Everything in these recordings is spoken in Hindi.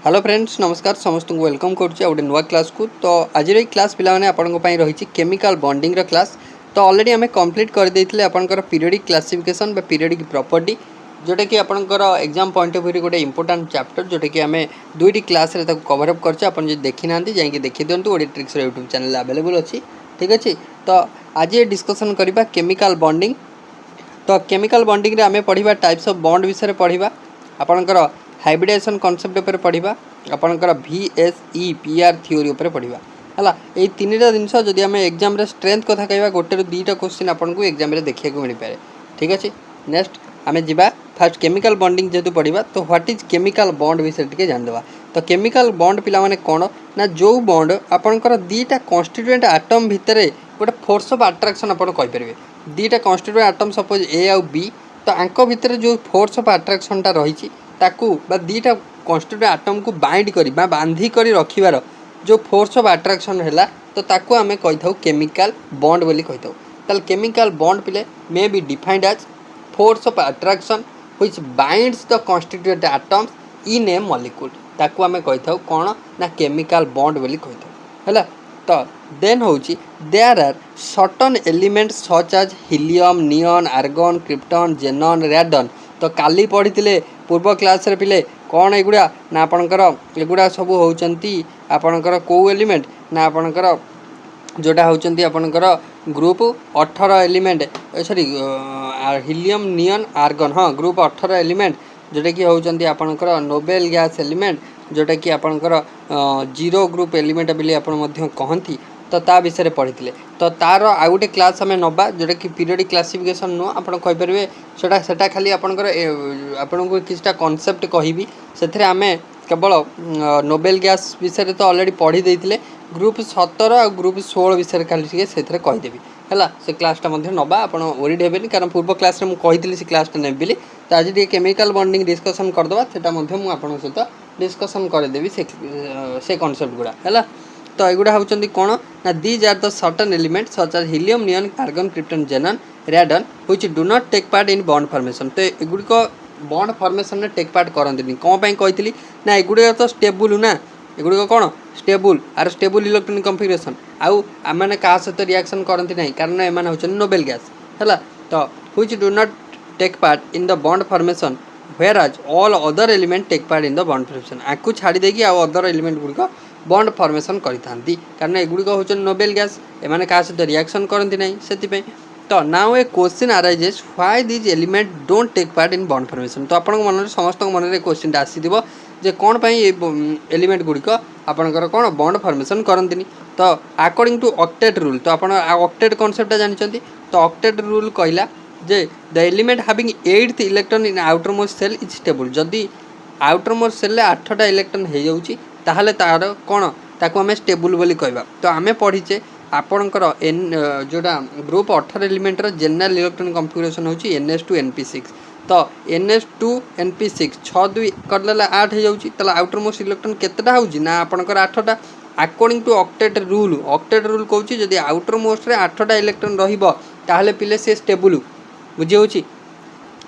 हेलो फ्रेंड्स नमस्कार समस्त को वेलकम करुच्ची गोटे नुआ क्लास को। तो आज क्लास पिलाने आपंपाई रही केमिकल बॉन्डिंग क्लास। तो ऑलरेडी आम कंप्लीट कर देते आपंकर पीरियडिक क्लासिफिकेशन बा पीरियडिक प्रॉपर्टी जोटा कि आपंकर एग्जाम पॉइंट ऑफ व्यू गोटे इंपोर्टेंट चैप्टर जोटा कि आम दुईटी क्लास रे कवर अप कर देखी ना जाकि देखी दिंतु गोटे ट्रिक्स यूट्यूब चैनल अवेलेबल अच्छी। ठीक अच्छे तो आज ये डिस्कसन करवा केमिकल बॉन्डिंग। तो केमिकल बॉन्डिंग रे आम पढ़ा टाइप्स ऑफ बॉन्ड विषय पढ़ा आपंकर हाइब्रिडाइजेशन कॉन्सेप्ट उपर पढ़ा आपंकर VSEPR थ्योरी उपर पढ़ा है। ये तीन टा जिनस जदि आम एग्जाम रे स्ट्रेंथ कथा कहवा गोटे दुईटा क्वेश्चन आपको एग्जाम रे देखा मिल पाए। ठीक अच्छे नेक्स्ट आम जा फास्ट केमिकल बॉन्डिंग जेहतु पढ़ा तो व्हाट इज केमिकल बॉन्ड विषय टी जानीदेवा। तो केमिकल बॉन्ड पिला माने कौन ना जो बॉन्ड आपंकर दीटा कन्स्टिट्यूएंट आटम भितर गोटे फोर्स ऑफ अट्रैक्शन आप कहींपर दीटा कन्स्टिट्यूएंट आटम सपोज ए आउ बी तो आंक भितर जो फोर्स ऑफ अट्रैक्शन टा रही दीटा कन्स्टिट्यूएंट आटम को बाइंड करी बांधी करी रखिबार जो फोर्स ऑफ अट्रैक्शन है तो ताकू आमे कही था केमिकल बॉन्ड बोली कही था। केमिकल बॉन्ड पिले may be defined as force of attraction which binds the constituent atoms in a molecule ताकू आमे कही था कौन ना केमिकल बॉन्ड बोली कही था है। तो देन होची there are certain elements such as helium neon argon krypton xenon radon. तो काली पढ़ी पूर्व क्लास रे पिले कौन एगुड़ा ना आपणकर एगुड़ा सब होचंती आपणकर को एलिमेंट ना आपणकर जोटा होचंती आपणकर group 18 element sorry helium neon argon हाँ ग्रुप 18 एलिमेंट जोटा कि होचंती आपणकर नोबेल गैस एलिमेंट जोटा कि आपणकर जीरो ग्रुप एलिमेंट बोली आपण मध्य कहंती। तो ता विषय पढ़ी तो तार आ गोटे क्लास आम नवा जोटा कि पीरियडिक क्लासिफिकेशन नुह आप कहींपर सेटा खाली आपंकर आपन को किसी कॉन्सेप्ट कहि से आम केवल नोबेल गैस विषय तो ऑलरेडी पढ़ी देते ग्रुप 17 और ग्रुप 16 विषय खाली से कहीदेवी है से क्लासटा नवा आप ओरीड हेबेनि कारण पूर्व क्लास में मुझे से क्लासटा नेबी बोली। तो आज ये केमिकल बॉन्डिंग डिस्कसन करदे से आपन सहित डिस्कसन करदेवी से कॉन्सेप्ट गुड़ा है। तो एगुड़ा होचंदी कौन ना these are the certain element such as helium neon argon krypton xenon radon which do not take part in bond formation. तो एगुड़िक बॉन्ड फॉर्मेशन में टेक पार्ट करती कौन कही ना एगुड़िक तो स्टेबुल ना एगुड़िक कौन स्टेबुल आर स्टेबुल इलेक्ट्रॉनिक कन्फिगरेशन आउ आम क्या सहित रिएक्शन करती ना कारण एम होचंदी नोबेल गैस है। तो which do not take part in the bond formation whereas all other element take part in the bond formation आपको छाड़ी देकी आउ अदर एलिमेंट गुड़िक बॉन्ड फॉर्मेशन करी कारण एगुड़िक हूँ नोबेल गैस एम क्या सहित रिएक्शन करती ना से। तो now a question arises why these element don't take part in bond formation. तो आपण मन समस्त मन में क्वेश्चन आसीथिबो जे कौन एलिमेंट गुड़िक आपणकर कौन बॉन्ड फॉर्मेशन करती। तो अकॉर्डिंग टू ऑक्टेट रूल तो आप ऑक्टेट कॉन्सेप्ट जानते। तो ऑक्टेट रूल कहला जे the element having 8th electron in outermost shell is stable. जदि आउटर मोस्ट सेल 8टा इलेक्ट्रॉन हो जाउची ताहले तार कौन ताको आम स्टेबुल बोली कहबा। तो आम पढ़ीचे आपणकर जोटा group 18 Elementor general electronic configuration होची NS2 NP6। तो NS2 NP6 6 2 करदेला 8 हो जाउची तला आउटर मोस्ट इलेक्ट्रॉन केतेटा होची ना आपणकर 8टा अकॉर्डिंग टू ऑक्टेट रूल कहूची जदि आउटर मोस्ट रे 8टा इलेक्ट्रॉन रहिबो ताहले पिले से स्टेबुल बुझी होची।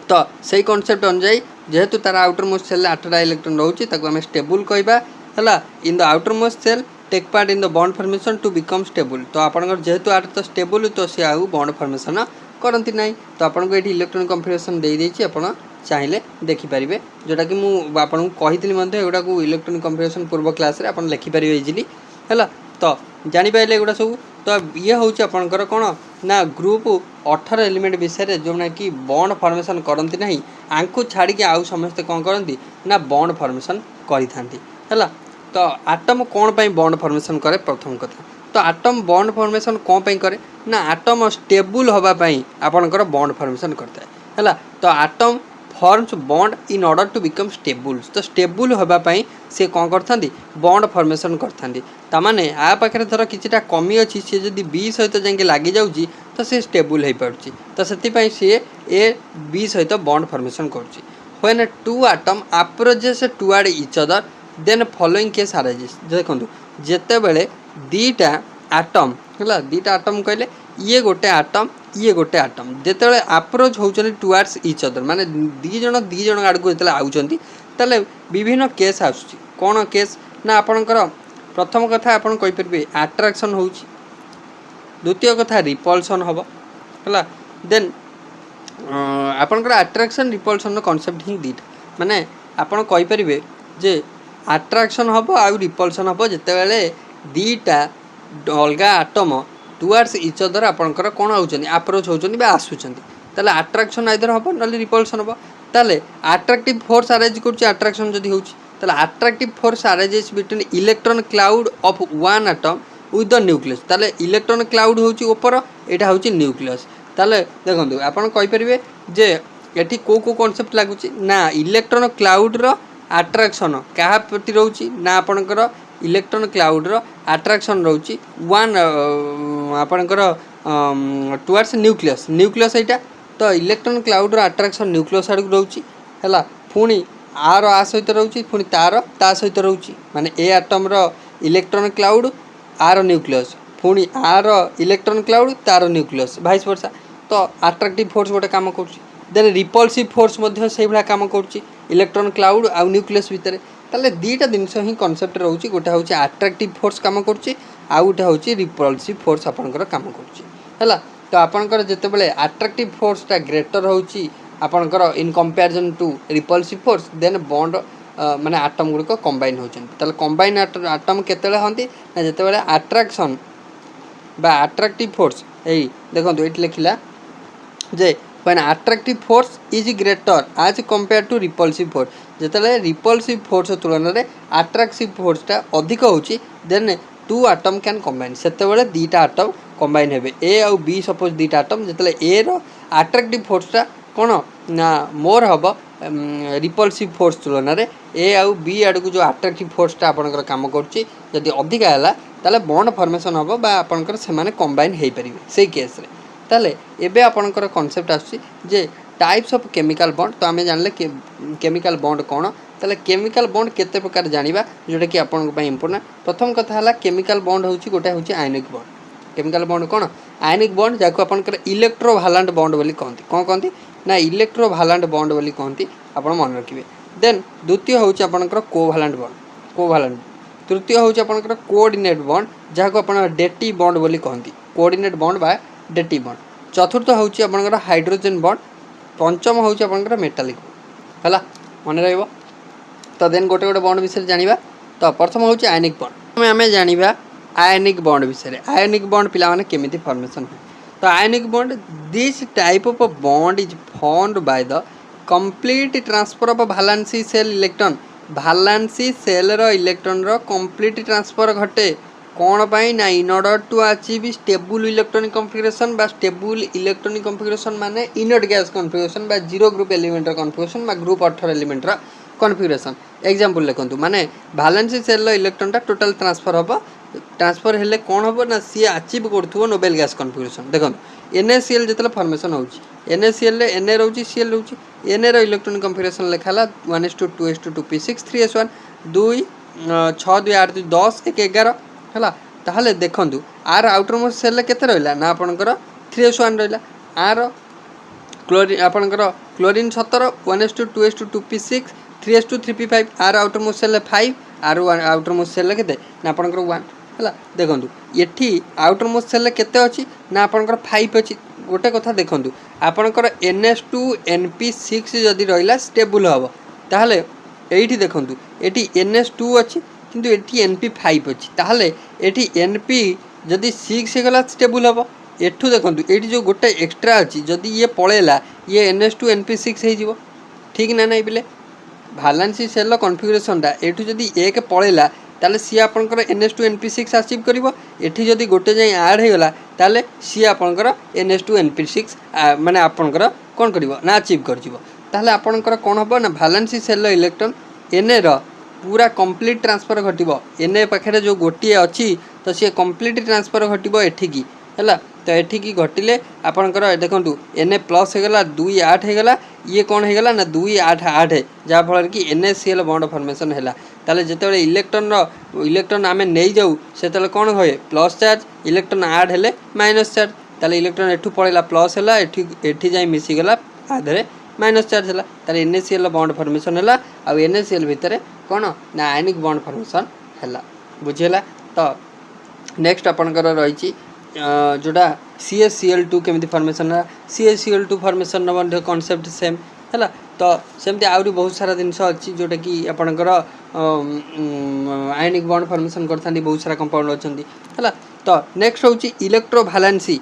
तो सही कॉन्सेप्ट अनुसार जेहेतु तार आउटर मोस्ट सेल 8टा इलेक्ट्रॉन रोची ताको आम स्टेबुल कहबा है। In the outermost shell take part in the bond formation to become stable. तो आपंकर जेहेतु आठ तो स्टेबल तो सी आउ बॉन्ड फॉर्मेशन करती ना। तो आपको ये इलेक्ट्रॉनिक कन्फिगरेशन दे देछि आपण चाहिए देखिपारे जोटा कि मुझे कही एगुड़ा को इलेक्ट्रॉनिक कन्फिगरेशन पूर्व क्लास रे आपण लिखिपारे इजिली है। तो जानीपारे एगुड़ा सब। तो ये हूँ आपंकर कौन ना ग्रुप 18 एलिमेंट विषय जोना कि बॉन्ड फॉर्मेशन करती ना आंकु छाड़ी आउ समस्ते कौन करती ना बॉन्ड फॉर्मेशन करी है। तो आटम कौन पाई बॉन्ड फॉर्मेशन करे प्रथम कथा। तो आटम बॉन्ड फॉर्मेशन कौन पाई करे ना आटम स्टेबुल होगापाई आपणकर बॉन्ड फॉर्मेशन करता है। तो atom forms bond in order to become stable. तो स्टेबुल होगापाई से कौन करथांदी बॉन्ड फॉर्मेशन करथांदी तामाने आ पाखरे धर किछिटा कमी अछि से जदी बी सहित जाके लागि जाउची तो से स्टेबुल हो पाउची। तो सेति पई से ए बी सहित बॉन्ड फॉर्मेशन करची। When two atom approaches toward each other then following case arises. देखो जिते बड़े दीटा आटम है दीटा आटम कहले ये गोटे आटम जिते अप्रोच होचनी टुवर्ड्स ईच अदर माने दी जन आड़ को जिते आउचंती ताले विभिन्न केस आसुची कौन केस ना आपणकर प्रथम कथा आपन कहि परबे अट्रैक्शन होउची द्वितीय कथा रिपल्सन हम है देन आपणकर अट्रैक्शन रिपल्सन कॉन्सेप्ट ही दीटा माने आपन कहि परिबे जे अट्रैक्शन हम आउ रिपल्सन हम जिते बेले दीटा अलगा आटम टुवर्ड्स इच अदर आपणकर कौन होउचंदी अप्रोच होउचंदी बा आसुचंदी ताले अट्रैक्शन आइदर हम नले रिपल्सन हम ताले अट्रैक्टिव फोर्स अरेंज करछि अट्रैक्शन जदि होउची ताले attractive force arranges between electron cloud of one atom with the nucleus ताले इलेक्ट्रॉन क्लाउड होउची ऊपर एटा होउची न्यूक्लियस ताले देखंतु आपण कहि परिबे जे एठी को कांसेप्ट लागुची ना इलेक्ट्रॉन क्लाउड रो अट्रैक्शन क्या प्रति रोची ना आपणकर इलेक्ट्रॉन क्लाउड रो अट्रैक्शन रोची वन आपणकर टुवर्ड्स न्यूक्लियस न्यूक्लियस एटा तो इलेक्ट्रॉन क्लाउड रो अट्रैक्शन न्यूक्लियस आड़ रोची हैला पुणी आर आ सहित रोची पुणी तार ता सहित रोची माने ए एटम रो इलेक्ट्रॉन क्लाउड आर न्यूक्लियस पुणी आर इलेक्ट्रॉन क्लाउड तार न्यूक्लियस भाइस वर्सा तो अट्रैक्टिव फोर्स गोटे काम करुच्ची देन रिपल्सिव फोर्स से भाया काम करुच्ची इलेक्ट्रॉन क्लाउड आउ न्यूक्लियस भितर ताले दीटा जिनस ही कॉन्सेप्ट रोचे गोटे हूँ अट्रैक्टिव फोर्स काम करुच्ची आउ गोटे हूँ रिपल्सिव फोर्स आपंकर काम करुच्ची है तो आपंकर जितेबाला अट्रैक्टिव फोर्सटा ग्रेटर होची आपंकर in comparison to repulsive force then bond माने आटम गुड़िक कंबाइन होती कंबाइन आटम केतले हंती ना जितेबाला अट्रैक्शन बा अट्रैक्टिव फोर्स यही देखो ये लिखला जे when attractive force is greater as compared to repulsive force जितेबाला रिपल्सिव फोर्स तुलन में अट्रैक्टिव फोर्सटा अधिक होची then two atom can combine से दीटा आटम कंबाइन हेबे ए आउ बी सपोज दीटा आटम जितेबाला ए रो अट्रैक्टिव फोर्सटा कौन ना मोर हम रिपल्सिव फोर्स तुलन में ए आउ बी आड़ को जो अट्रैक्टिव फोर्सटा आपंकर काम करुच्ची जदि अधिका है ताले बॉन्ड फॉर्मेशन हम बा आपंकर से कंबाइन हो पारे से केस रे ताले एबे आपंकर कॉन्सेप्ट आसुची जे टाइप्स ऑफ केमिकल बॉन्ड तो आम जानले केमिकल बॉन्ड कौन ताले केमिकल बॉन्ड केते प्रकार जानिबा जोटा कि आपन पई इंपोर्टेंट प्रथम कथा हला केमिकल बॉन्ड होची गोटा होची आयनिक बॉन्ड केमिकल बॉन्ड कौन आयनिक बॉन्ड जाको आपनकर इलेक्ट्रोभालेंट बॉन्ड बोली कहती कौन कहती ना इलेक्ट्रोभालेंट बॉन्ड बोली कहती आपन मन रखिबे देन द्वितीय होची आपनकर कोभालेंट तृतीय होची आपनकर कोऑर्डिनेट बॉन्ड जाको आपन डेटी बॉन्ड बोली कहती कोऑर्डिनेट बॉन्ड बा डेटी बॉन्ड चतुर्थ होची आपनकर हाइड्रोजन बॉन्ड पंचम होची आपनकर मेटालिक हला मन रहइबो तो देन गोटे गोटे बॉन्ड विषय जानिबा तो प्रथम होची आयनिक बॉन्ड हमें जानिबा आयनिक बॉन्ड विषय आयनिक बॉन्ड पिला माने केमिति फॉर्मेशन हो तो आयनिक bond this type of bond is formed by the complete transfer of valency shell electron valency shell रो इलेक्ट्रॉन रो कंप्लीट ट्रांसफर घटे कौन पाई ना in order to achieve stable electronic configuration बा स्टेबल इलेक्ट्रॉनिक कॉन्फिगरेशन माने इनर्ट गैस कॉन्फिगरेशन बा जीरो ग्रुप एलिमेंट रो कॉन्फिगरेशन बा ग्रुप 18 एलिमेंट रो कॉन्फिगरेशन एग्जांपल लिखंतु माने वैलेंसी सेल रो इलेक्ट्रॉनटा टोटल ट्रांसफर होबो ट्रांसफर हेले कौन हम ना सी अचीव करूँ नोबेल गैस कॉन्फिगरेशन देखो NaCl जो फॉर्मेशन हो NaCl Na रोची Cl रोची Na रो इलेक्ट्रॉनिक कॉन्फिगरेशन लिखाला 1:2 2p6 3s1 2 6 2 8 2 10 1 11 है ताहले देखु आर आउटर मोस्ट सेल केते रहिला ना आपनकर 3s1 रहिला आर क्लोरीन आपनकर क्लोरीन 17 1:2 2p6 3s2 3p5 आर आउटर मोस्ट सेल 5 आर आउटर मोस्ट सेल केते ना आपनकर 1 है देखो ये आउटर मोस्ट सेल केते अच्छी ना आपनकर 5 अच्छी गोटे कथा देखूँ आपनकर NS2 NP6 जदि रहिला स्टेबल हम ताहले एठी देखूँ ये NS2 अच्छी किंतु ये NP5 अच्छी ताहले ये NP जदि 6 गला स्टेबल हम एठू देखूँ ये जो गोटे एक्सट्रा अच्छी जदि ये पलैला ये NS2 NP6 हो ठीक ना नहीं बिले वैलेंसी सेल कॉन्फिगरेशनटा एठू जदि एक पलैला ताले सी आपनकर NS2 NP6 अचीव करिवो एठी जदि गोटे जाई ऐड हे गला ताले सी आपनकर NS2 NP6 माने आपनकर कोन करिवो ना अचीव करजिवो ताले आपनकर कोन हबो ना वैलेंसी सेल इलेक्ट्रॉन Na रो पूरा कंप्लीट ट्रांसफर घटिवो Na पाखरे जो गोटी अछि तो सी कंप्लीट ट्रांसफर घटिवो एठी की हैला तो एठी की घटिले आपनकर देखंतु Na प्लस हे गला 2 8 हे गला ये कौन है गला ना 2 8 8 जहाँ फल कि NaCl बॉन्ड फॉर्मेशन है ताले जिते इलेक्ट्रॉन आम नहीं जाऊ से कौन हुए प्लस चार्ज इलेक्ट्रॉन ऐड हेले माइनस चार्ज ताले इलेक्ट्रॉन एठू पड़ेगा प्लस है एठी जाई मिसीगला आधे माइनस चार्ज है तार NaCl बॉन्ड फॉर्मेशन है आउ NaCl भितर कौन ना आयनिक बॉन्ड फॉर्मेशन है बुझीगला। तो नेक्स्ट आपणकर रही जोटा CaCl2 केमी फॉर्मेशन है CaCl2 फॉर्मेशन कॉन्सेप्ट सेम है। तो सेमती आहरी बहुत सारा जिनस अच्छी जोटा कि आपणकर आयनिक बॉन्ड फॉर्मेशन करता बहुत सारा कंपाउंड अच्छा है। तो नेक्स्ट हूँ इलेक्ट्रोभालेंसी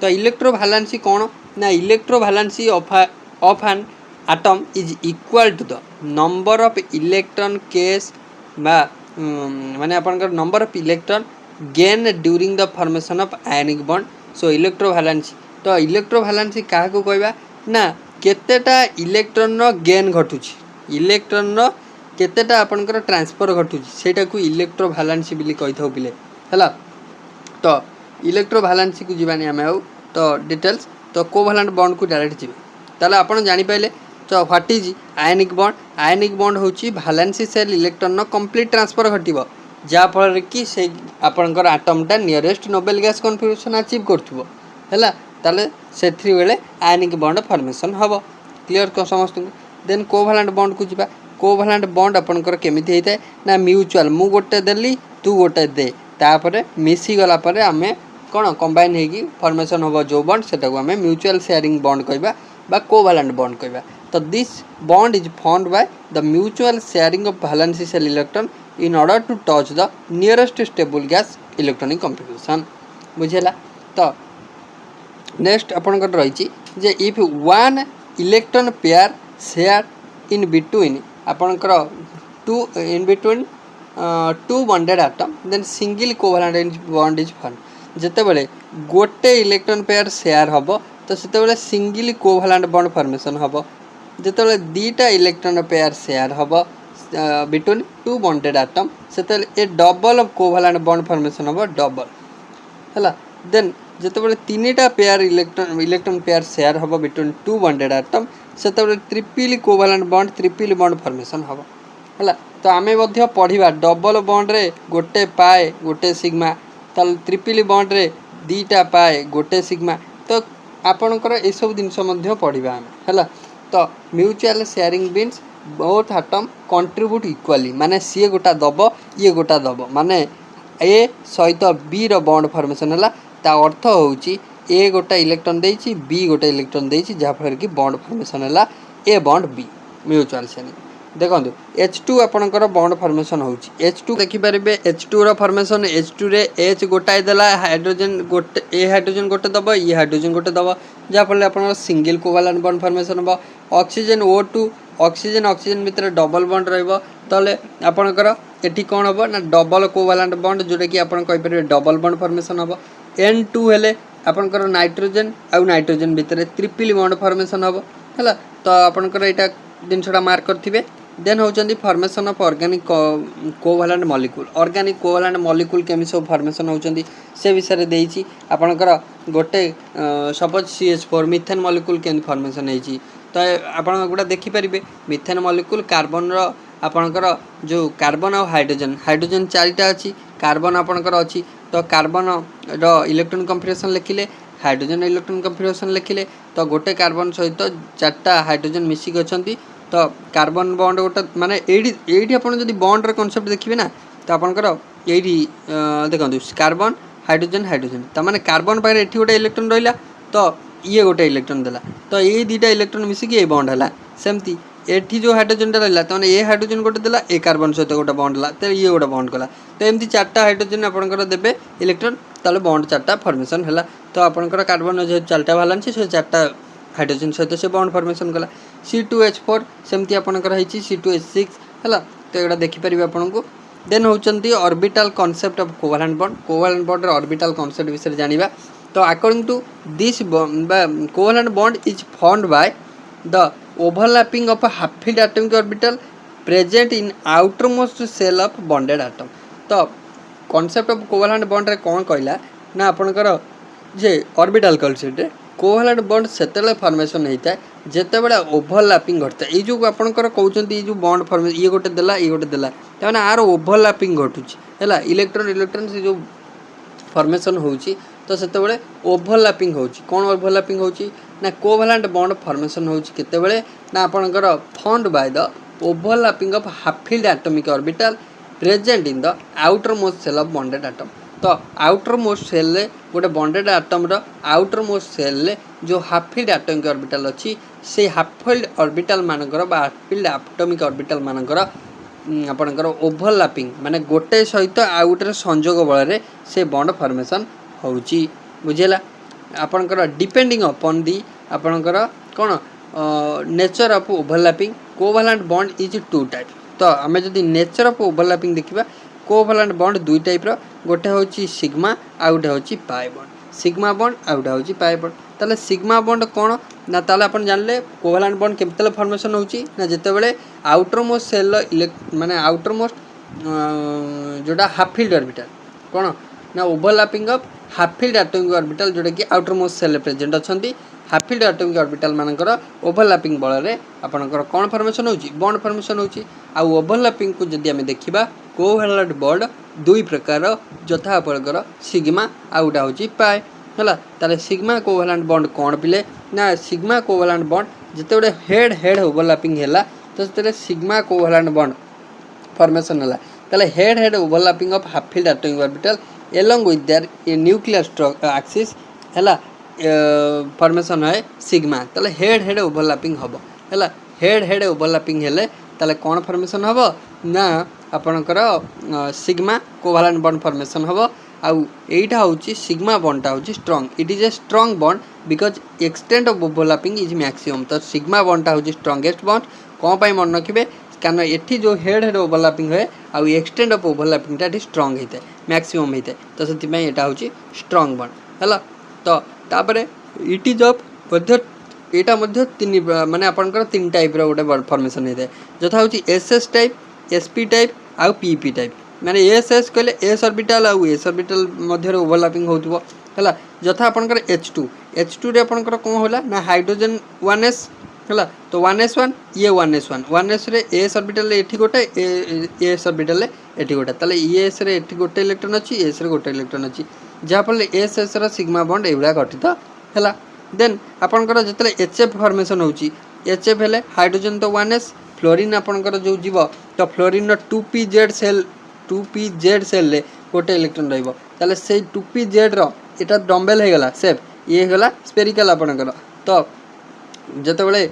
तो इलेक्ट्रोभालेंसी कौन ना electrovalency of an atom is equal to the number of electron केस माने आपनकर number of electron gain during the formation of ionic bond. So electrovalency तो इलेक्ट्रोभालेंसी क्या कहवा ना केतेटा इलेक्ट्रॉन रो गेन घटुची इलेक्ट्रॉन रो केतेटा आपनकर ट्रांसफर घटुची सेटा को इलेक्ट्रोभालेंसी बिली कहि थाउ बिले हला। तो इलेक्ट्रोभालेंसी को जीवानी आमे आउ तो डिटेल्स तो कोवैलेंट बॉन्ड को डायरेक्ट जीवे ताले आपण जानि पाइले। तो व्हाट इज आयनिक बॉन्ड होची भालेंसी सेल इलेक्ट्रॉन नो कंप्लीट ट्रांसफर घटिबो जा फल कि से आपनकर एटमटा nearest noble gas configuration achieve करथुबो हैला ताले सेथि बेले आयनिक बॉन्ड फॉर्मेशन हबो क्लियर को समस्त। देन कोवैलेंट बॉन्ड को जीवा कोवैलेंट बॉन्ड आपनकर केमिति हेतै ना म्यूचुअल मु गोटे देली तू गोटे दे तापरे मिसी गला परे आमे कौन कंबाइन होगी फॉर्मेशन हम जो बॉन्ड से आम म्यूचुअल शेयरिंग बॉन्ड कहवा बा कोवैलेंट बॉन्ड कहवा। तो this bond is formed by the mutual sharing of valency shell electron in order to touch the nearest stable gas electronic configuration बुझेला। तो नेक्स्ट आपनकर रही जे if one electron pair share in between आपनकर two bonded atom then single covalent bond is formed. जितेबाला गोटे इलेक्ट्रॉन पेयर शेयर हम तो से सिंगल कोवैलेंट बॉन्ड फॉर्मेशन हम जितेबाला दीटा इलेक्ट्रॉन पेयर शेयर हम बिटवीन टू बॉन्डेड एटम से A double covalent bond formation हम डबल है। देन जितेबाला तीनटा पेयर इलेक्ट्रॉन पेयर शेयर हम बिटवीन टू बॉन्डेड एटम से ट्रिपल कोवैलेंट बॉन्ड फॉर्मेशन हम है। तो आम पढ़ा डबल बॉन्ड रे गोटे पाए गोटे सिग्मा ताल ट्रिपल बॉन्ड रे दीटा पाए गोटे सिग्मा तो आपणकर ये सब जिनस पढ़ा आम है। तो mutual sharing means both atom contribute equally माने सी गोटा दब ये गोटा दब माने ए सहित बी रो बॉन्ड फॉर्मेशन है ता अर्थ होची ए गोटा इलेक्ट्रॉन देछि बी गोटा इलेक्ट्रॉन देछि जहाँफल कि बॉन्ड फॉर्मेशन है a bond be mutual sharing. देखो H2 आपणकर बॉन्ड फॉर्मेशन होची H2 देखिपारे H2 रो फॉर्मेशन H2 रे H गोटाए देला हाइड्रोजन गोटे ए हाइड्रोजन गोटे दब ये हाइड्रोजन गोटे दब जहाँफल आपन सिंगल कोवैलेंट बॉन्ड फॉर्मेशन हम। ऑक्सीजन O2 ऑक्सीजन भितर डबल बॉन्ड रहिबो तले आपणकर एठी कोन हबो ना डबल कोवैलेंट बॉन्ड जोटा कि आपन कहि परिबे डबल बॉन्ड फॉर्मेशन हबो। N2 हेले आपणकर नाइट्रोजन आउ नाइट्रोजन भितर ट्रिपल बॉन्ड फॉर्मेशन हबो हैला। तो आपणकर एटा जिनसटा मार्क करथिबे। देन होचंदी formation of organic covalent molecule केमी सब फॉर्मेशन होचंदी से विषय देइछि आपणकर गोटे सपोज CH4 मिथेन मॉलिक्यूल केन फॉर्मेशन हेछि तो आपण गोटा देखि परिबे मिथेन मॉलिक्यूल कार्बन रो आपणकर जो कार्बन और हाइड्रोजन चारिटा अछि कार्बन आपणकर अछि तो कार्बन रो इलेक्ट्रॉन कन्फिगरेशन लिखिले हाइड्रोजन इलेक्ट्रॉन कन्फिगरेशन लिखिले तो गोटे कार्बन सहित चारटा हाइड्रोजन मिसिक अछंती तो कार्बन बॉन्ड गोटे माने एडी आपन जदि बॉन्ड रो कांसेप्ट देखिबे ना तो आपनकर एडी देखंतु कार्बन हाइड्रोजन त माने कार्बन पारे एठी गोटे इलेक्ट्रॉन रहिला तो ये गोटे इलेक्ट्रॉन देला तो ये दीटा इलेक्ट्रॉन मिसिक ए बॉन्ड हला। सेमती एठी जो हाइड्रोजन रहिला तो माने ए हाइड्रोजन गोटे देला ए कार्बन सहित गोटे बॉन्ड हला तो ये गोटे बॉन्ड कला तो एमती चारटा हाइड्रोजन आपनकर देबे इलेक्ट्रॉन ताले बॉन्ड चारटा फॉर्मेशन हला। तो आपनकर कार्बन जो चारटा भालांसी से चारटा हाइड्रोजन सहित से बॉन्ड फॉर्मेशन कला। C2H4 सेमती आपनकर है C2H6 है तो ये देखिपारे आपको। देन होचंती orbital concept of covalent bond orbital concept विषय जानिबा। तो according to this covalent bond is formed by the overlapping of half filled atomic orbital present in outermost shell of bonded atom. तो कॉन्सेप्ट ऑफ कोवैलेंट बॉन्ड रे कौन कहला ना आपनकर जे ऑर्बिटल कॉन्सेप्ट कोवैलेंट बॉन्ड सेतेले फॉर्मेशन होता है जितेबाला ओवरलैपिंग घटता है। जो आपंकर कहते जो बॉन्ड फॉर्मेशन ये गोटे देला ये गोटे देला ताने आर ओवरलैपिंग घटुची है इलेक्ट्रॉन से जो फॉर्मेशन होची तो सेतेबेले ओवरलैपिंग होची कौन ओवरलैपिंग होची ना कोवैलेंट बॉन्ड फॉर्मेशन होची केतेबेले ना आपनकर found by the overlapping of half filled atomic orbital present in the outermost shell of bonded atom. तो आउटर मोस्ट सेल रे गोटे बॉन्डेड एटम रो आउटर मोस्ट सेल रे जो हाफ फिल्ड एटॉमिक ऑर्बिटल अछि से हाफ फिल्ड ऑर्बिटल मानकर बा हाफ फिल्ड एटॉमिक ऑर्बिटल मानकर आपनकर ओवरलैपिंग माने गोटे सहित आ गोटे संयोग बल रे से बॉन्ड फॉर्मेशन होची बुझेला। आपनकर डिपेंडिंग अपॉन दी आपनकर कोन nature of overlapping covalent bond is two type. तो आम जदि नेचर ऑफ ओवरलैपिंग देखिबा कोवैलेंट बॉन्ड दुई टाइप रो गोटे होची सिग्मा आ गोटे होची पाई बॉन्ड सिग्मा बॉन्ड आ गोटे होची पाई बॉन्ड। ताले सिग्मा बॉन्ड कोन ना ताले अपन जानले कोवैलेंट बॉन्ड केमतले फॉर्मेशन होची ना जेते बेले आउटर मोस्ट सेल माने आउटर मोस्ट जोटा हाफ फील्ड ऑर्बिटल कोन ना overlapping of half filled atomic orbital जोटा कि आउटर मोस्ट सेल प्रेजेंट अछंती हाफ फील्ड एटॉमिक ऑर्बिटल मानकर ओवरलैपिंग बल रे आपनकर कोन फॉर्मेशन होची बॉन्ड फॉर्मेशन होची। आ ओवरलैपिंग को जदि हमें देखिबा कोवैलेंट बॉन्ड दुई प्रकार यथा आपनकर सिग्मा आ गोटा होची पाई हला। ताले सिग्मा कोवैलेंट बॉन्ड कोन पिले ना सिग्मा कोवैलेंट बॉन्ड जेते हेड हेड ओवरलैपिंग हैला तो सेते सिग्मा कोवैलेंट बॉन्ड फॉर्मेशन हैला। ताले head head overlapping of half filled atomic orbital along with their nuclear axis हैला फॉर्मेशन है सिग्मा। ताले हेड हेड ओवरलैपिंग हबो हैला हेड हेड ओवरलैपिंग हेले ताले कोन फॉर्मेशन हबो ना आपनकर सिग्मा कोवैलेंट बॉन्ड फॉर्मेशन हबो। आउ एटा होची सिग्मा बॉन्ड टा होची strong it is a strong bond because extent of overlapping is maximum. तो सिग्मा बॉन्ड टा होची स्ट्रांगेस्ट बॉन्ड कोन पई मन रखिबे कारण एठी जो हेड हेड ओवरलैपिंग है आउ एक्सटेंड ऑफ ओवरलैपिंग टा स्ट्रांग होते मैक्सिमम होते तो से यहाँ हूँ स्ट्रांग बॉन्ड है। तो तापरे इट इज ऑफ यहाँ तीन माने आपनकर तीन टाइप रो गोटे बॉन्ड फॉर्मेशन होता है यथा हूँ एसएस टाइप एसपी टाइप आउ पीपी टाइप माने एसएस कहले एस ऑर्बिटल आउ एस ऑर्बिटल मध्य ओवरलैपिंग होतबो है यथा आपनकर H2 रे आपनकर कोन होला ना हाइड्रोजन 1s है। तो 1s1 ये 1s1 1s रे एस ऑर्बिटल एठी गोटे एस ऑर्बिटल एठी गोटे ताले एस रे एठी गोटे इलेक्ट्रॉन अछि एस रे गोटे इलेक्ट्रॉन अछि जहा पर एस एस रो सिग्मा बॉन्ड एवला गठित हैला। देन आपनकर जतले HF फॉर्मेशन होची HF हेले हाइड्रोजन तो 1s फ्लोरीन आपनकर जो जीव तो फ्लोरीन रो 2pz सेल ले गोटे इलेक्ट्रॉन रहइबो ताले से 2pz रो एटा डम्बेल हे गला शेप ये गला स्फेरिकल आपनकर। तो जते बेले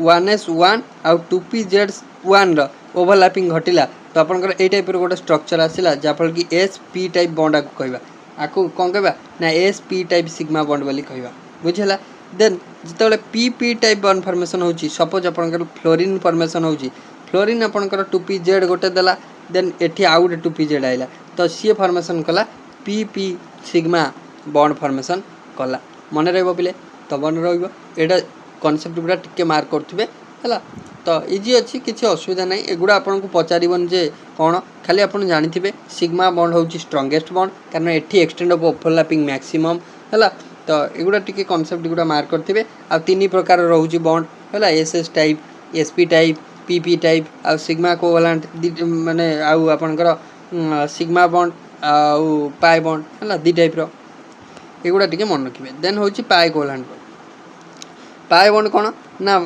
1s1 आउ 2pz1 रो ओवरलैपिंग घटिला तो आपनकर ए टाइप रो गोटे स्ट्रक्चर आसिला जाफल कि sp टाइप बॉन्ड आको कहबा आको कोन कहबा ना sp टाइप सिग्मा बॉन्ड वाली कहबा बुझिला। देन जते बेले pp टाइप बॉन्ड फॉर्मेशन होची सपोज आपनकर फ्लोरीन फॉर्मेशन होची फ्लोरीन आपनकर 2pz गोटे देला देन एठी आउ गोटे 2pz आइला तो सी फॉर्मेशन कला pp सिग्मा बॉन्ड फॉर्मेशन कला मन रहबो पिले तो मन रहइबो एटा कॉन्सेप्ट पूरा टिके मार्क करथिबे हैला। तो इजी अच्छी किसी असुविधा नहीं एगुड़ा आपन को पचारिबन जे कौन खाली आपन जानिथिबे सिग्मा बॉन्ड होची स्ट्रांगेस्ट बॉन्ड कारण एठी एक्सटेंड ऑफ ओवरलैपिंग मैक्सिमम हैला। तो एगुड़ा टिके कॉन्सेप्ट गुड़ा मार्क करथिबे आ तीन प्रकार रहउची बॉन्ड हैला एसएस टाइप एसपी टाइप पीपी टाइप आ सिग्मा कोवैलेंट माने आउ आपनकर सिग्मा बॉन्ड आउ पाई बॉन्ड हैला दी टाइप रो एगुड़ा टिके मन रखिबे। देन होची पाई कोवैलेंट पाई बॉन्ड कोन ना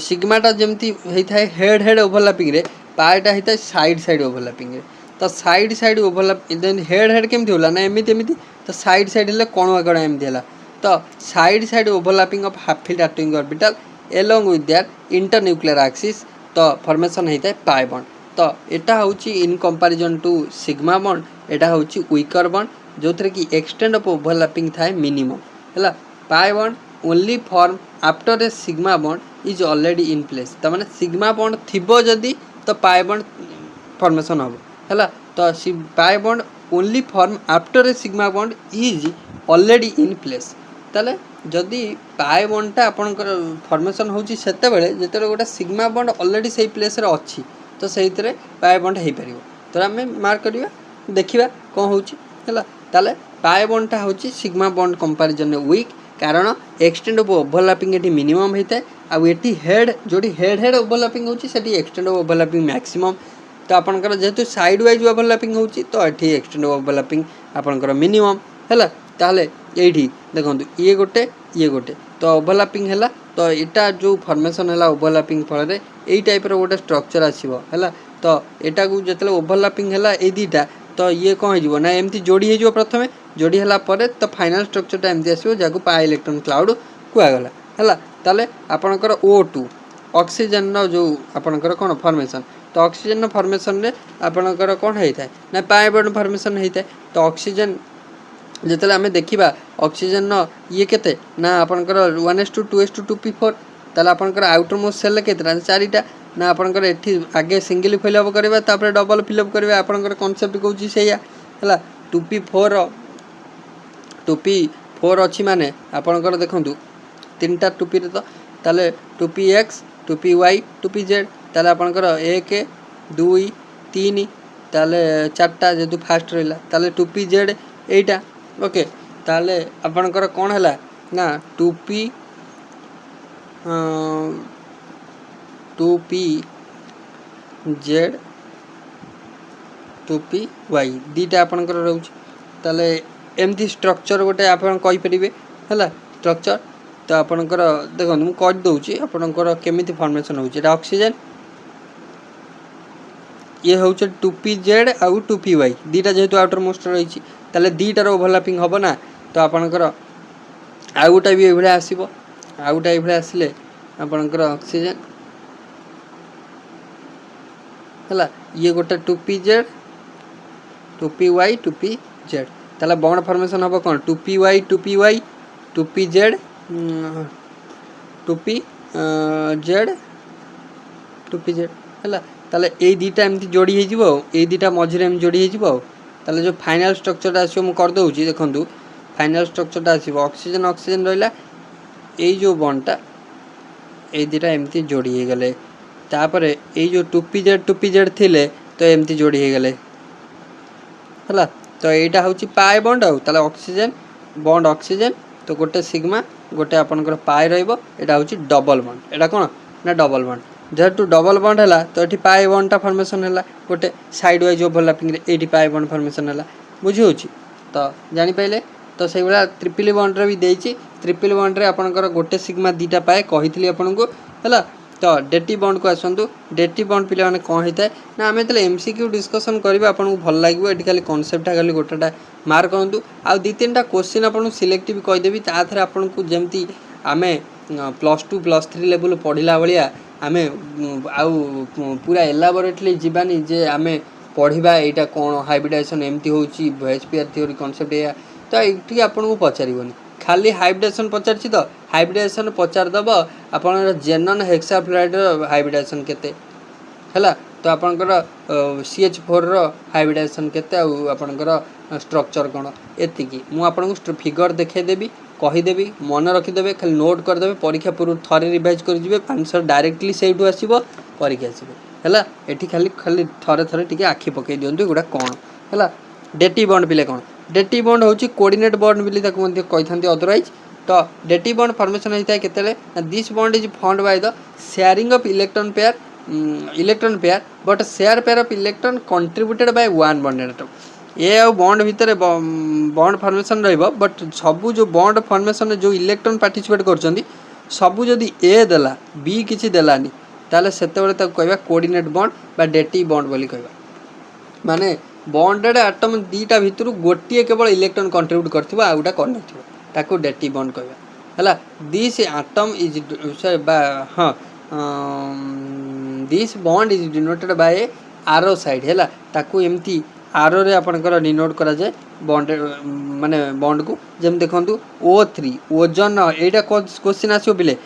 सिग्माटा जमती होता है हेड हेड ओवरलैपिंग रे पाईटा होता है साइड साइड ओवरलैपिंग रे। तो side side overlap then head head केमती होला ना एमिति एमिति तो साइड साइड ले कोण कोण एमती होला। तो side side overlapping of half filled atomic orbital along with their internuclear axis तो फॉर्मेशन होता है पाई बॉन्ड। तो एटा होची in comparison to sigma bond एटा होची वीकर बॉन्ड जो थरे कि एक्सटेंड ऑफ ओवरलैपिंग थाए मिनिमम हैला। Pi bond only form after a sigma bond is already in place तो माने सिग्मा बॉन्ड थिबो जदी तो पाई बॉन्ड फॉर्मेशन हो हैला। तो पाई bond only form after a sigma bond is already in place ताले जदी पाई बॉन्डटा आपनकर फॉर्मेशन होची सेते बेले जेते गोटा सिग्मा बॉन्ड ऑलरेडी सही प्लेस रे अछि तो सेहितरे पाई बॉन्ड हे परिबो। तो हमें मार्क करिया देखिबा कोन होची हैला। ताले पाई बॉन्डटा होची सिग्मा बॉन्ड कंपैरिजन वीक कारण एक्सटेंड ऑफ ओवरलैपिंग एटी मिनिमम होता है आउ एटी हेड जोटी हेड हेड ओवरलैपिंग होची सेटी एक्सटेंड ऑफ ओवरलैपिंग मैक्सिमम। तो आपनकर जेतु साइड वाइज ओवरलैपिंग होची तो एटी एक्सटेंड ऑफ ओवरलैपिंग आपनकर मिनिमम हैला। ताले ये देखो ये गोटे तो ओवरलैपिंग है तो यहाँ जो फॉर्मेशन है ओवरलैपिंग फल यही टाइप गोटे स्ट्रक्चर आसो है तो यहाँ को जो ओवरलैपिंग है ये दीटा तो ये कौन हो ना एमती जोड़ी हो प्रथम जोड़ी है तो फाइनल स्ट्रक्चरटा एमती आसो जहाँ पाई इलेक्ट्रॉन क्लाउड कहगला है ताले आपणकर O2 ऑक्सीजन जो आपणकर कौन फॉर्मेशन तो ऑक्सीजन फॉर्मेशन रे आपणकर कौन होता है ना पाई बॉन्ड फॉर्मेशन होता है तो ऑक्सीजन जिते आम देखा ऑक्सीजन ये केते ना आपणकर 1s2 2s2 2p4 ताले आपणकर आउटर मोस्ट सेल केते चारिटा ना आपणकर एठी आगे सिंगल फिलअप करबा तापर डबल फिलअप करबा आपणकर कांसेप्ट कहूची सेया हला 2p4 अच्छी माने आपणकर देखंतु तीनटा 2p रे तो ताले 2px 2py 2pz ताले आपणकर 1 2 3 ताले चारटा जेतु फास्ट रहला ताले 2pz एटा ओके ताले आपणकर कोन हला ना 2p 2pz 2py दीटा आपणकर रहउछ ताले एमती स्ट्रक्चर गोटे आपन कहि परिबे हला स्ट्रक्चर तो आपणकर देखो मुझे कह दूसरी आपणकर केमिति फॉर्मेशन होउछ एटा ऑक्सीजन ये हूँ 2pz आउ 2py दीटा जेहेतु आउटर मोस्ट रही ताले दीटार ओवरलैपिंग हम ना तो आपणकर आउ गोटा भी ये आसो आउ गोटा ये आसिले आपणकर ऑक्सीजन है ये गोटे 2pz 2py 2pz ताले बॉन्ड फॉर्मेशन हम कौन 2py 2py 2pz 2pz 2pz है ताले ये दीटा एमती जोड़ी हो दीटा मझे एम जोड़ी हो ताले जो फाइनल स्ट्रक्चरटा आसो मु कर दूँ देखूँ फाइनल स्ट्रक्चरटा आसो ऑक्सीजन ऑक्सीजन रहा ये जो बॉन्डटा ये दीटा एमती जोड़ी हो गले तापर ये जो 2pz थिले तो एमती जोड़ी हो गले है तो यहाँ हूँ पाए बॉन्ड आउ ताले ऑक्सीजन बॉन्ड ऑक्सीजन तो गोटे सिग्मा गोटे आपनकर पाए रहिबो एटा होची डबल बॉन्ड एटा कोन ना डबल बॉन्ड जेहेतु डबल बॉन्ड है तो ये पाए बॉन्डटा फॉर्मेशन है गोटे साइड वाइज ओवरलैपिंग रे एटी पाए बॉन्ड फॉर्मेशन है बुझी होची तो जानि पाइले तो से भाया ट्रिपल बॉन्ड रे भी देइची ट्रिपल बॉन्ड रे आपनकर गोटे सिग्मा दीटा पाए कहितली आपनको है तो डेटी बॉन्ड को आसतु डेटी बॉन्ड पिला माने कौन होता है ना आम जो एमसीक्यू डिस्कसन करेंगे आपको भल लगे ये खाली कनसेप्टा खाली गोटेटा मार्क करूँ आउ दी तीन क्वेश्चन आपको सिलेक्टिव कहीदेवी ताथर आपको जमती आम +2 +3 लेवल पढ़ला भाया आम आउ पूरा एलाबोरेटली जीवानी जे आम पढ़ा यहाँ कौन हाइब्रिडाइजेशन एमती होची VHPR थ्योरी कनसेप्ट या तो ये आपको पचारबनी खाली हाइब्रिडेशन पचार तो हाइब्रिडेशन पचारदेव आप जेनन हेक्साफ्लोराइड हाइब्रिडेशन केते है तो आपणकर CH4 हाइब्रिडेशन केते आपणकर स्ट्रक्चर कौन एतिकी मुझे फिगर देखदेवी कहीदेवी मन रखिदेवे खाली नोट करदे परीक्षा पूर्व थे रिवाइज कर आंसर डायरेक्टली से आसो करके आसबे है ये खाली खाली थे थे टे आखि पकई दिंतु एगुड़ा कौन है डेटी बॉन्ड पिले कौन डेटी बॉन्ड हूँ कोऑर्डिनेट बॉन्ड बोली कही था अदरवाइज तो डेटी बॉन्ड फॉर्मेशन होता है केते this bond is formed by the sharing of electron pair but share pair of electron contributed by one bond atom ये आ बॉन्ड भितर बॉन्ड फॉर्मेशन रहिबो बट सबू जो बॉन्ड फॉर्मेशन जो इलेक्ट्रॉन पार्टिसिपेट करछंती सबू जदि ए देला बी किछि देलानी ताले सेतेबेले ताको कहबा कोऑर्डिनेट बॉन्ड बा डेटी बॉन्ड बोली कहबा माने बॉन्डेड एटम दीटा भितर गोटे केवल इलेक्ट्रॉन कंट्रीब्यूट करथिबो आ उटा कर नथिबो ताको डेटी बॉन्ड कहबा हला दिस एटम इज हाँ this bond is denoted by आरो साइड है ताकू एमती आरो रे आपनकर डिनोट करा जाए बॉन्ड माने बॉन्ड को जम देखंतु O3 ओजन एटा क्वेश्चन आसो बिले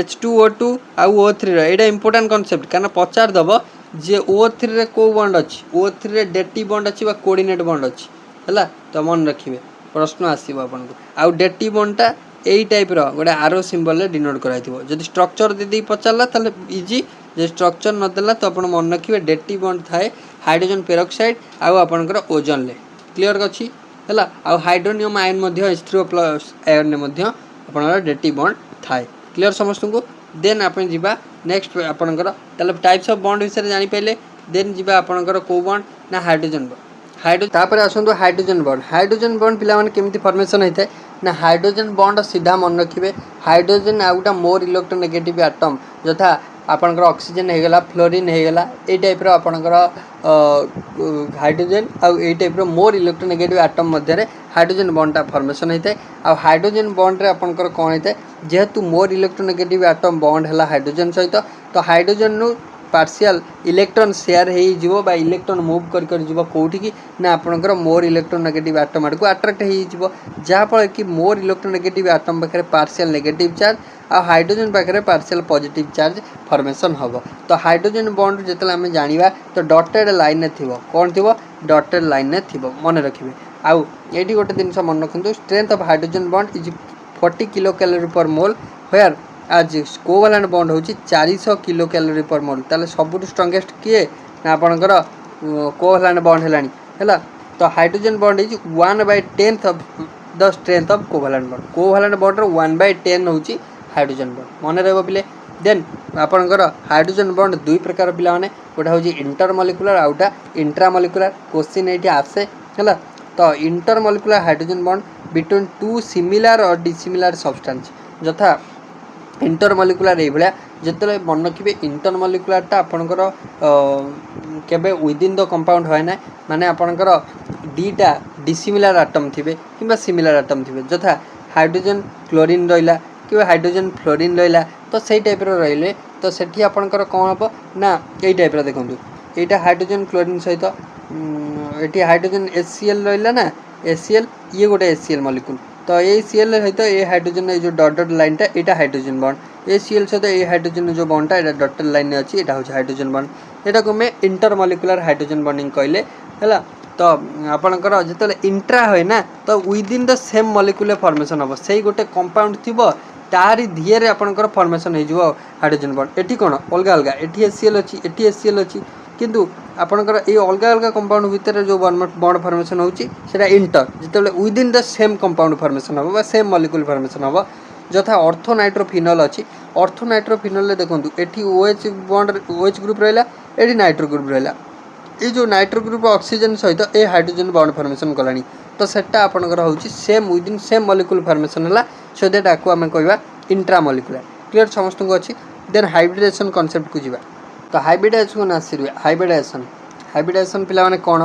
H2O2 आ O3 रे एटा इंपोर्टेंट कांसेप्ट काना पचार दबो जे O3 रे को बॉन्ड अछि O3 रे डेटी बॉन्ड अछि बा कोऑर्डिनेट बॉन्ड अछि हला तो मन रखिबे प्रश्न आसीबो आपनको आ डेटी बॉन्डटा एई टाइप रो गोटे आरो सिंबल रे डिनोट कराइथिबो जदि स्ट्रक्चर दे पचारला ताले इजी जे स्ट्रक्चर न देला तो आपण मन रखिबे डेटी बॉन्ड थाए हाइड्रोजन पेरोक्साइड आउ आपनकर ओजन ले क्लियर अछि हला आ हाइड्रोनियम आयन मध्ये H3O+ आयन ने मध्ये आपनकर डेटी बॉन्ड थाए क्लियर समस्त को देन आपण जिबा नेक्स्ट आपनकर ताले टाइप्स ऑफ बॉन्ड विषय जानि पहिले देन जिबा आपनकर को बॉन्ड ना हाइड्रोजन बॉन्ड हाइड्रोजन तापर आसंदो हाइड्रोजन बॉन्ड पिला माने केमिति फॉर्मेशन होइथाय ना हाइड्रोजन बॉन्ड सीधा मन रखिए हाइड्रोजन आ गोटा मोर इलेक्ट्रोनेगेटिव आटम यथा आपणकर ऑक्सीजन होगला फ्लोरीन होगला ये टाइप आपणकर हाइड्रोजन आउ ये टाइप मोर इलेक्ट्रोनेगेटिव आटम मध्य हाइड्रोजन बॉन्डटा फॉर्मेशन होता है आ हाइड्रोजन बॉन्ड रे आपणकर कौन होता है जेहेतु मोर इलेक्ट्रोनेगेटिव आटम बॉन्ड है हाइड्रोजन सहित तो हाइड्रोजन नु पार्शियल इलेक्ट्रॉन शेयर हो इलेक्ट्रॉन मूव कर कौटी की ना आपंकर मोर इलेक्ट्रोनेगेटिव आटम आड़ को अट्राक्ट हो जहाँफल कि मोर इलेक्ट्रोनेगेटिव आटम पाखे पार्शियल नेगेटिव चार्ज आ हाइड्रोजन पाखे पार्शियल पॉजिटिव चार्ज फॉर्मेशन हम तो हाइड्रोजन बॉन्ड जिते आम जाना तो डटेड लाइन थी कौन थी डटेड लाइन थी मन रखिए आउ ये गोटे जिन मन रखु strength of hydrogen bond is 40 kilo calorie पर मोल वेयर आज कोवैलेंट बॉन्ड हूँ 400 किलो कैलोरी पर मोल ताले सबुठ स्ट्रंगेस्ट किए ना आपणकर कोवैलेंट बॉन्ड है तो hydrogen bond is 1/10 of the strength of covalent bond 1/10 हूँ हाइड्रोजन बॉन्ड मन रहा पिले देन आपणकर हाइड्रोजन बॉन्ड दुई प्रकार पिला माने गोटा हूँ इंटरमोलिकुलर आउटा इंट्रामोलिकुलर क्वेश्चन ये आसे है तो intermolecular hydrogen bond between two similar और डिसिमिलर सब्सटेंस यथा इंटरमोलिकुलर ये भाया जिते मन रखिए इंटरमोलिकुलरटा आपणकर केबे विदिन द कंपाउंड होए ना माने आपणकर दीटा डिसिमिलर आटम थिबे किंबा सिमिलर आटम थिबे यथा हाइड्रोजन क्लोरीन रहिला कि हाइड्रोजन फ्लोरीन रहिला तो सेई टाइप रहिले तो सेठी आपणकर कौन हम ना यही टाइप देखूँ यहाँ हाइड्रोजन क्लोरीन सहित ये हाइड्रोजन HCl रहिला ना HCl ये गोटे HCl मॉलिक्यूल तो ये Cl सहित ये हाइड्रोजन ये जो डॉटेड लाइनटा यहाँ हाइड्रोजन बॉन्ड ये Cl सहित ये हाइड्रोजन जो बॉन्डटा ये डॉटेड लाइन अच्छी यहाँ हूँ हाइड्रोजन बॉन्ड यहाँ को मैं इंटरमोलिकुलर हाइड्रोजन बॉन्डिंग कहले है तो आपणकर जो इंट्रा हुए ना तो within the same molecule formation हम से गोटे कंपाउंड थी तारी धीरे आपणकर फॉर्मेशन हो हाइड्रोजन बॉन्ड एटी कौन अलग अलग ये HCl अच्छी ये HCl अच्छी किंतु आपणकर ये अलग अलग कंपाउंड भितर जो बॉन्ड फॉर्मेशन होता इंटर जिते within the same compound formation हम सेम मॉलिक्यूल फॉर्मेशन हम यथा ऑर्थोनाइट्रोफिनॉल अच्छी ऑर्थोनाइट्रोफिनॉल देखूँ ये OH बॉन्ड OH ग्रुप रहा ये नाइट्रो ग्रुप रहा ये जो नाइट्रो ग्रुप ऑक्सीजन सहित ये हाइड्रोजन बॉन्ड फॉर्मेशन कलानी तो सेटा आपणकर हूँ same within same molecule formation है सो दैट आपको आम कह इंट्रामोलिकुलर क्लियर समस्त को अच्छी देन हाइब्रिडेशन कॉन्सेप्ट को जीवा तो हाइब्रिडाइजेशन आसी हाइब्रिडाइजेशन पिला माने कौन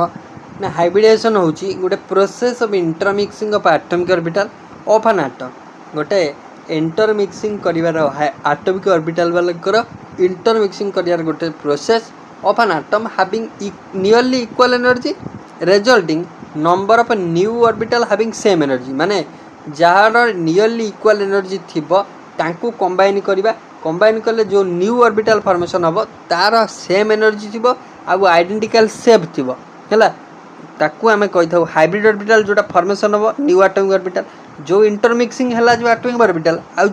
ना हाइब्रिडाइजेशन हूँ गोटे process of intermixing of atomic orbital of an atom गोटे इंटरमिक्सिंग कर एटॉमिक ऑर्बिटल वाला इंटरमिक्सिंग कर गोटे process of an atom having nearly equal energy resulting number of new orbital having same energy माने जार नियरली इक्वल एनर्जी थिबो तांको कंबाइन करबा कंबाइन कले जो न्यू ऑर्बिटल फॉर्मेशन हम तार सेम एनर्जी थी आइडेंटिकल शेप थी है ताकू आम कही हाइब्रिड ऑर्बिटल जोटा फॉर्मेशन हम न्यू एटॉमिक ऑर्बिटल जो इंटरमिक्सिंग है जो एटॉमिक ऑर्बिटल आ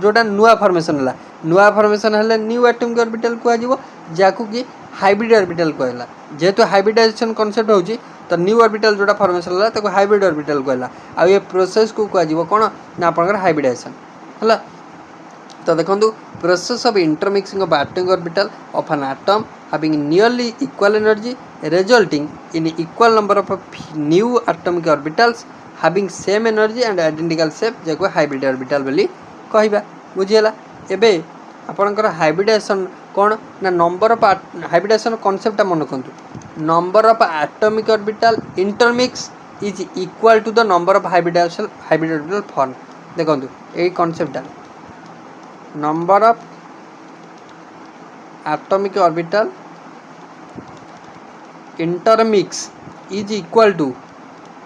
जोटा नुआ फॉर्मेशन है नुआ फॉर्मेशन है न्यू एटॉमिक ऑर्बिटल कहजिवो जाकू कि हाइब्रिड ऑर्बिटल कहला जेहेतु हाइब्रिडाइजेशन कॉन्सेप्ट होची तो न्यू ऑर्बिटल जोटा फॉर्मेशन है ताको हाइब्रिड ऑर्बिटल कहला आ ये प्रोसेस को कहजिवो कोन ना आपनकर हाइब्रिडाइजेशन है तो देखो process of intermixing of atomic orbital of an atom having nearly equal energy resulting in equal number of new atomic orbitals having same energy and identical shape जाको हाइब्रिड ऑर्बिटल बोली कहबा बुझियला एबे आपनकर हाइब्रिडाइजेशन कौन ना नंबर ऑफ हाइब्रिडाइजेशन कॉन्सेप्ट मन रखु number of atomic orbital intermix is equal to the number of hybrid orbital form देखो यही concept number of atomic orbital intermix is equal to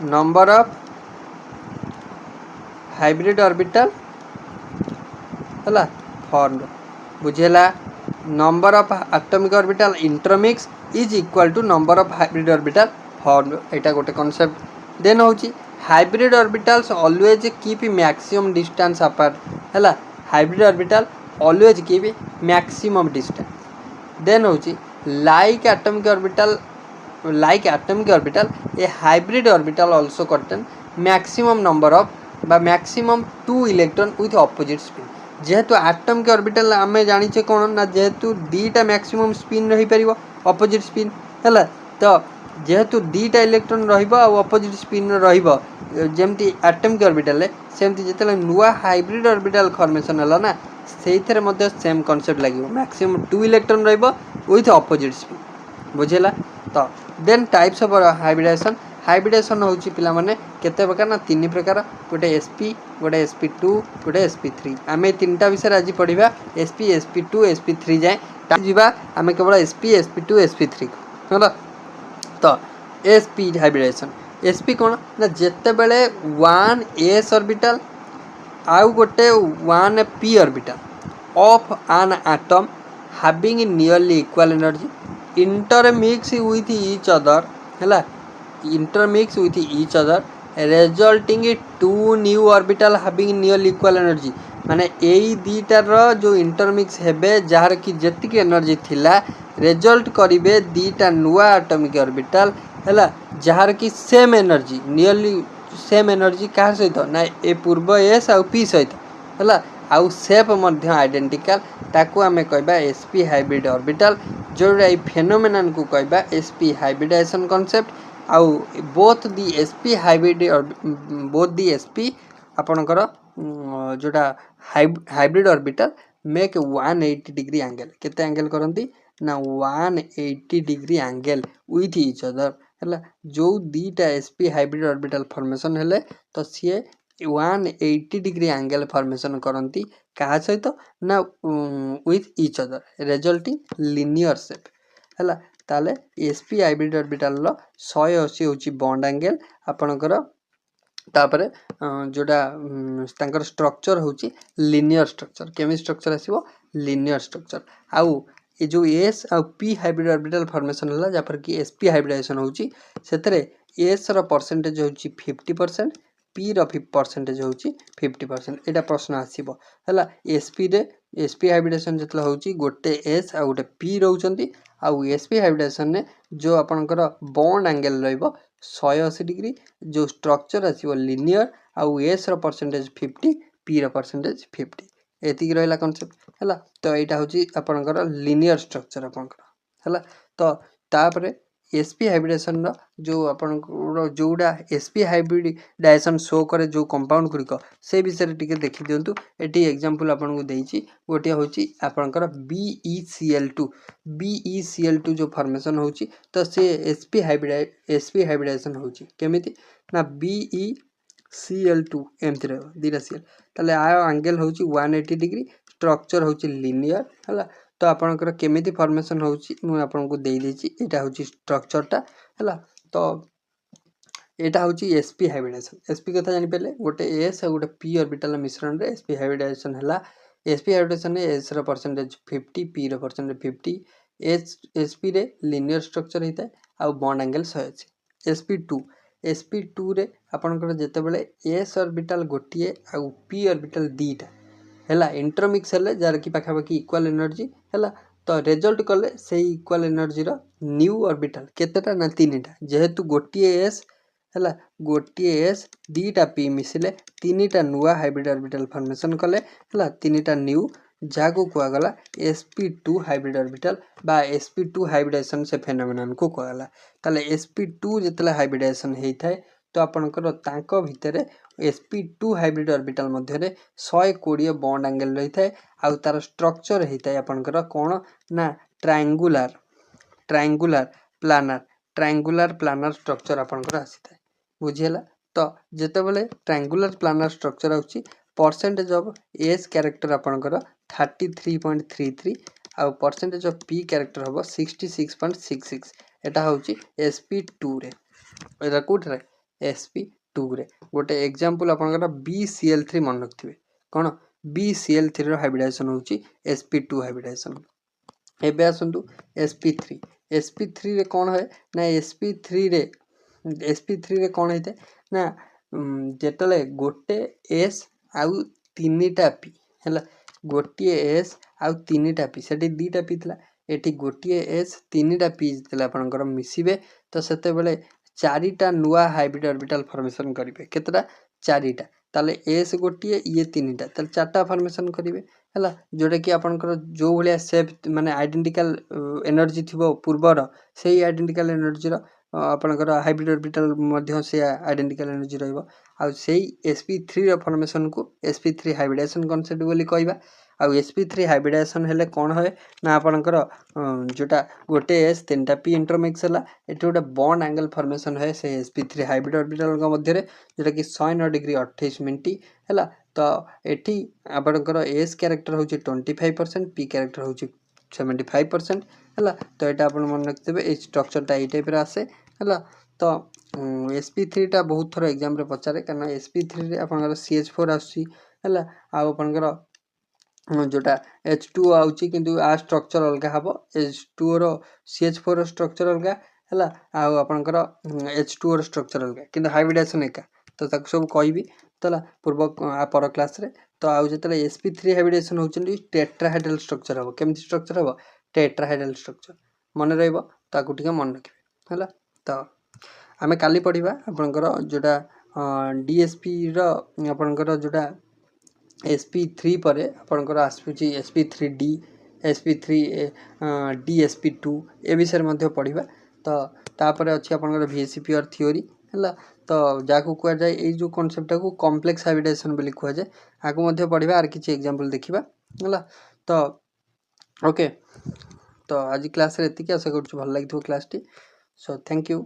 number of hybrid orbital है formed बुझेला number of atomic orbital intermix is equal to number of hybrid orbital formed एटा गोटे concept then होची hybrid orbitals always keep maximum distance apart है hybrid orbital always keep maximum distance then होची like atomic orbital a hybrid orbital also contain maximum number of बा maximum 2 electron with opposite spin जेहेतु एटॉमिक ऑर्बिटल आम जानिचे कौन ना जेहेतु दीटा मैक्सिमम स्पिन रही परिबो ऑपोजिट स्पिन है तो जेहेतु दीटा इलेक्ट्रॉन रहिबो आ ऑपोजिट स्पिन रहिबो जमती एटॉमिक ऑर्बिटल सेमती जिते नुआ हाइब्रिड ऑर्बिटल फॉर्मेशन है ना से सेम कॉन्सेप्ट लगे maximum 2 electron with opposite spin बुझेला। तो देन टाइप्स ऑफ हाइब्रिडेशन होची पिला माने केते प्रकार ना 3 प्रकार गोटे sp गोटे sp2 गोटे sp3 आमे तीनटा विषय आज पढ़िबा sp sp2 sp3 जाए जीवा आमे केवल sp sp2 sp3 होला। तो sp हाइब्रिडेशन sp कोन ना जेते बेले 1s ऑर्बिटल आउ गोटे 1p orbital of an atom having nearly equal energy intermix with each other है intermix with each other resulting in two new orbital having nearly equal energy माने यही दीटार जो इंटरमिक्स हेबे जार कि जेतिक एनर्जी थिला रिजल्ट करिवे दीटा नुआ एटॉमिक ऑर्बिटल हैला जार कि same energy nearly same energy का सहित ना ए पूर्व एस आ पी सहित हैला आउ सेप मध्य आइडेंटिकल ताकू आमे कहबा sp हाइब्रिड ऑर्बिटल जोड़ा ए फेनोमेनन को कहबा sp हाइब्रिडाइजेशन कांसेप्ट आउ both the sp hybrid both the sp आपनकर जोड़ा hybrid orbital make 180 degree angle केते एंगल करंती ना 180 degree angle with each other हैला जो दीटा sp हाइब्रिड ऑर्बिटल फॉर्मेशन हेले तो सी 180 डिग्री एंगल फॉर्मेशन करंती कहा सहित ना with each other resulting linear shape हैला ताले sp हाइब्रिड ऑर्बिटल लो 180 होची बॉन्ड एंगल आपनकर तापरे जोड़ा तांकर स्ट्रक्चर होची लिनियर स्ट्रक्चर केमी स्ट्रक्चर आसीबो लिनियर स्ट्रक्चर आउ ये जो s आ p हाइब्रिड ऑर्बिटल फॉर्मेशन होला जा पर कि sp हाइब्रिडाइजेशन होची सेतरे s रो परसेंटेज होची 50% p रो 50% होची 50% एटा प्रश्न आसीबो हला sp हाइब्रिडाइजेशन जतला होची गोटे s आ गोटे p रहउचंती आउ sp हाइब्रिडाइजेशन ने जो आपनकर बॉन्ड एंगल रहइबो 180 डिग्री जो स्ट्रक्चर आसीबो लिनियर आउ s रो परसेंटेज 50 p रो परसेंटेज 50 एतिक रहला कांसेप्ट हला। तो एटा होची आपनकर लिनियर स्ट्रक्चर आपनकर हला। तो तापरे sp हाइब्रिडेशन रो जो आपनकर जोडा sp हाइब्रिडाइजेशन शो करे जो कंपाउंड गुरिक से विषय टिके देखि दियंतु एटी एग्जांपल आपन को देइची गोटे होची आपनकर BeCl2 जो फॉर्मेशन होची तो से sp हाइब्रिडाइजेशन होची केमिति ना BeCl2 एमति रे दीरा सीएल तले आ एंगल होची 180 डिग्री स्ट्रक्चर होची लिनियर हला। तो आपनकर केमिति फॉर्मेशन होची मु आपन को देई देची एटा होची स्ट्रक्चरटा हला। तो एटा होची sp हाइब्रिडाइजेशन sp कथा जानि पेले गोटे s आ गोटे p ऑर्बिटल मिश्रण रे sp हाइब्रिडाइजेशन हला। sp हाइब्रिडाइजेशन ने s रो परसेंटेज 50 p रो परसेंटेज 50 sp रे लिनियर स्ट्रक्चर हिता आ बॉन्ड एंगल 180 sp2 रे आपनकर जेते बेले s ऑर्बिटल गोटिए आ p ऑर्बिटल दीटा हैला इंटरमिक्स हेले जार की पाखा पाखी इक्वल एनर्जी हैला। तो रिजल्ट कले से इक्वल एनर्जी रो न्यू ऑर्बिटल केतेटा ना तीनटा जेहेतु गोटिए s हैला गोटिए s दीटा p मिसिले तीनटा नुआ हाइब्रिड ऑर्बिटल फॉर्मेशन कले हैला तीनटा न्यू जाको कुआ गला sp2 हाइब्रिड ऑर्बिटल बा sp2 हाइब्रिडाइजेशन से फेनोमेनन को कहला। ताले sp2 जेतला हाइब्रिडाइजेशन हेइथाय तो आपनकर तांको भितरे sp2 हाइब्रिड ऑर्बिटल मध्ये रे 120 बॉन्ड एंगल रहिथाय आ तार स्ट्रक्चर हेइथाय आपनकर कोन ना ट्रायंगुलर प्लानर स्ट्रक्चर आपनकर आसीथाय बुझियला। तो जेते बेले ट्रायंगुलर प्लानर स्ट्रक्चर आउची परसेंटेज ऑफ s कैरेक्टर आपनकर 33.33 आ परसेंटेज ऑफ p कैरेक्टर हबो 66.66 एटा होची sp2 रे एटा कोठ रे sp2 रे गोटे एग्जांपल आपनकर BeCl3 मन रखथिबे कोन BeCl3 रो हाइब्रिडाइजेशन होची sp2 हाइब्रिडाइजेशन। एबे आसंतु sp3 रे कोन है ना sp3 रे कोन हेते ना जेतले गोटे s आउ तीनटा p हैला गोटिए s आउ तीनटा p सेठी दीटा p थला एठी गोटिए s तीनटा p जेतले आपनकर मिसिबे तो सेते बेले चारिटा नुआ हाइब्रिड ऑर्बिटल फॉर्मेशन करिवे केतरा चारिटा ताले s गोटिए ये तीनटा ताले चारटा फॉर्मेशन करिवे हैला जोडे कि आपनकर जो भलिया शेप माने आइडेंटिकल एनर्जी थिबो पूर्वर सेही आइडेंटिकल एनर्जी रो ଆପଣଙ୍କର ହାଇବ୍ରିଡ୍ ଅର୍ବିଟାଲ ମଧ୍ୟ ସେ ଆଇଡେଣ୍ଟିକାଲ ଏନର୍ଜି ରହିବ ଆଉ ସେଇ sp3 ଫର୍ମେସନ୍ को sp3 हाइब्रिडेशन कॉन्सेप्ट बोली कहबा आ sp3 हाइब्रिडेशन हेले कोन होय ना आपनकर जोटा गोटे s तीनटा p इंटरमिक्स हला एठी गोटे बॉन्ड एंगल फॉर्मेशन होय से sp3 हाइब्रिड ऑर्बिटल का मध्य रे जोटा कि 109 डिग्री 28 मिनिट हला तो एठी आपनकर s कैरेक्टर होची 25% p कैरेक्टर होची 75% हला तो एटा आपन मन रखतेबे ए स्ट्रक्चर टा ए टाइप रे आसे हला तो sp3 टा बहुत थोर एग्जाम रे पचारे कारण sp3 रे आपनकर ch4 आसी हला आ आपनकर जोटा H2 आउची किंतु आ स्ट्रक्चर अलगा हबो H2 रो CH4 रो स्ट्रक्चर अलगा हला आ आपनकर H2 रो स्ट्रक्चर अलगा किंतु हाइब्रिडेशन एका तो ताक सब कहबी तला पूर्व आ पर क्लास रे तो आ जेतले sp3 हाइब्रिडेशन होचंदी टेट्राहेड्रल स्ट्रक्चर हबो केमति स्ट्रक्चर हबो टेट्राहेड्रल स्ट्रक्चर मन रहइबो ताकू टिके मन रखिबे हला तो आमे काली पढिबा आपनकर जोटा DSP रो आपनकर जोटा sp3 पर आपनकर आसुची sp3d sp3 d sp2 ए विषय मध्य पढिबा तो तापर अछि आपनकर VSCP और थ्योरी हला तो जाकू कुआ जाय ए जो कांसेप्ट को कॉम्प्लेक्स हाइब्रिडेशन बोली कुआ जाय आकू मध्य पढिबा आर किछि एग्जांपल देखिबा हला तो ओके तो आज क्लास रे एतिकी आशा करछु भल लागिथो क्लास टी सो थैंक यू।